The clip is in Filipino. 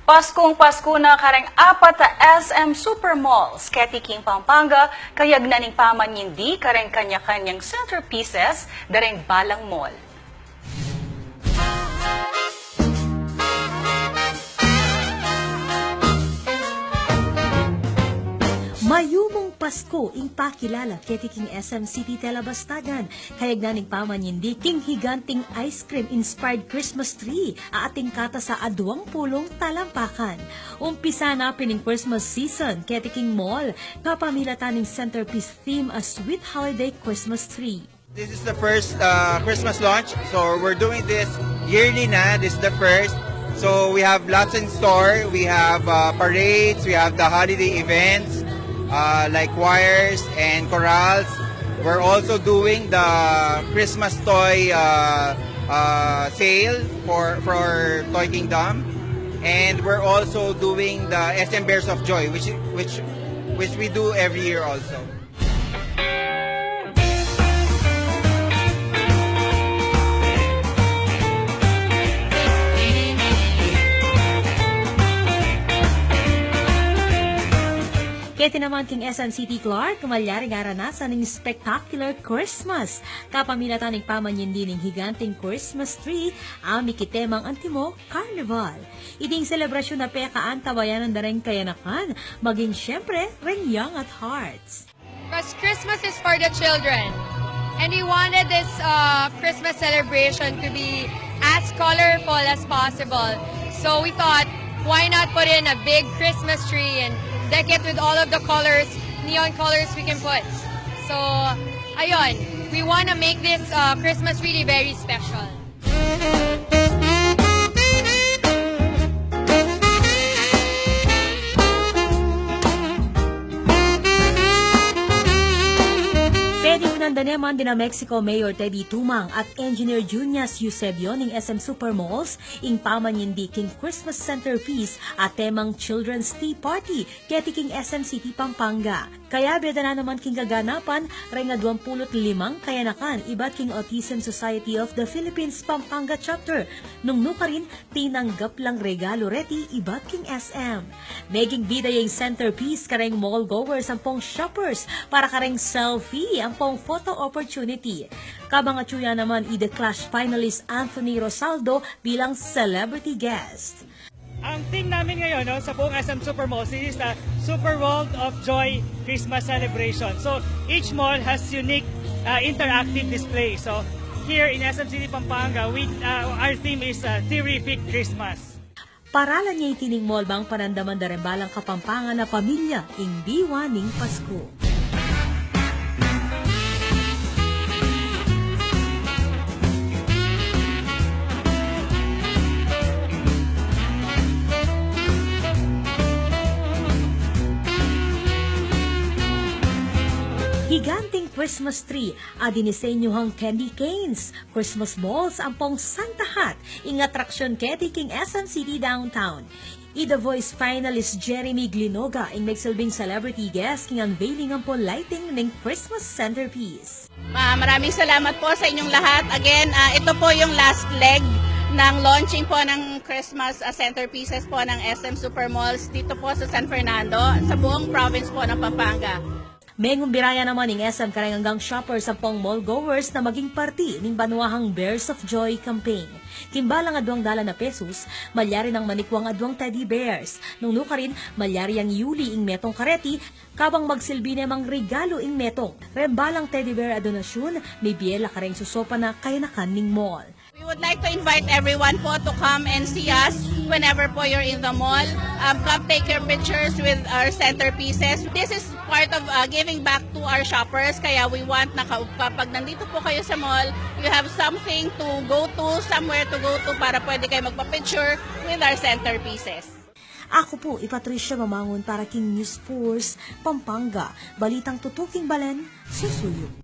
Paskong Pasko na kareng apat ta SM Supermalls, Keti King Pampanga, kayag naning pamanyindi kareng kanya-kanyang centerpieces, dareng Balang Mall. Mayumong Pasko ing pakilala Keti King SM City Talabastagan. Kayag naning pamanyindi king higanting ice cream inspired Christmas tree ating kata sa Aduang Pulong Talampakan. Umpisa na pining Christmas season Keti King Mall kapamilataning centerpiece theme a sweet holiday Christmas tree. This is the first Christmas launch, so we're doing this yearly na. This is the first. So we have lots in store. We have parades, we have the holiday events, like choirs and chorals. We're also doing the Christmas toy sale for Toy Kingdom, and we're also doing the SM Bears of Joy, which we do every year also. Keti naman king SM City Clark, kumalyari nga ranasan ng spectacular Christmas. Kapamilatan ng pamanyindi ng higanting Christmas tree, ang mikitemang antimo, Carnival. Iding selebrasyon na pekaan tabayan ng dareng kayanakan, maging syempre, ring young at hearts. Because Christmas is for the children. And we wanted this Christmas celebration to be as colorful as possible. So we thought, why not put in a big Christmas tree and deck it with all of the colors, neon colors we can put. So, ayun, we want to make this Christmas really very special. Pwede unandaneman din na Mexico Mayor Teddy Tumang at Engineer Junias Eusebio ng SM Supermalls ing pamanyindi king Christmas centerpiece at temang Children's Tea Party Keti King SM City Pampanga. Kaya beda na naman king gaganapan ring 25 kayanakan iba't king Autism Society of the Philippines Pampanga Chapter. Nung nukarin, tinanggap lang regalo reti iba't king SM. Meging bida yung centerpiece kareng mall goers ang pong shoppers para kareng selfie ang pong photo opportunity. Kabangatsuya naman i-The Clash finalist Anthony Rosaldo bilang celebrity guest. Ang theme namin ngayon sa buong SM Supermalls is the Super World of Joy Christmas Celebration. So each mall has unique interactive display. So here in SM City Pampanga, our theme is Terrific Christmas. Paralan niya itining mall bang panandaman darembalang Kapampangan na pamilya ing diwa ning Pasko. Higanting Christmas tree, adinisenyohang candy canes, Christmas balls ang pong santahat, ing atraksyon Keti King SM City Downtown. The Voice finalist Jeremy Glinoga ing nagsilbing celebrity guest king unveiling ang pong lighting ng Christmas centerpiece. Maraming salamat po sa inyong lahat. Again, ito po yung last leg ng launching po ng Christmas centerpieces po ng SM Supermalls dito po sa San Fernando, sa buong province po ng Pampanga. Mengong biraya naman ng SM kareng hanggang shoppers ang pong mall goers na maging parti ng banuahang Bears of Joy campaign. Kimbalang adwang dala na pesos, malyari ng manikwang adwang teddy bears. Nung nukarin, malyari ang Yuli ing metong kareti, kabang magsilbi namang regalo ing metong. Rembalang teddy bear adonasyon, may biela kareng susopa na kayanakan ning mall. We would like to invite everyone po to come and see us whenever po you're in the mall. Come take your pictures with our centerpieces. This is part of giving back to our shoppers. Kaya we want na kapag nandito po kayo sa mall, you have something to go to, somewhere to go to para pwede kayo magpa-picture with our centerpieces. Ako po, Patricia Mamangon para King News Force, Pampanga. Balitang tutuking balen, susuyo.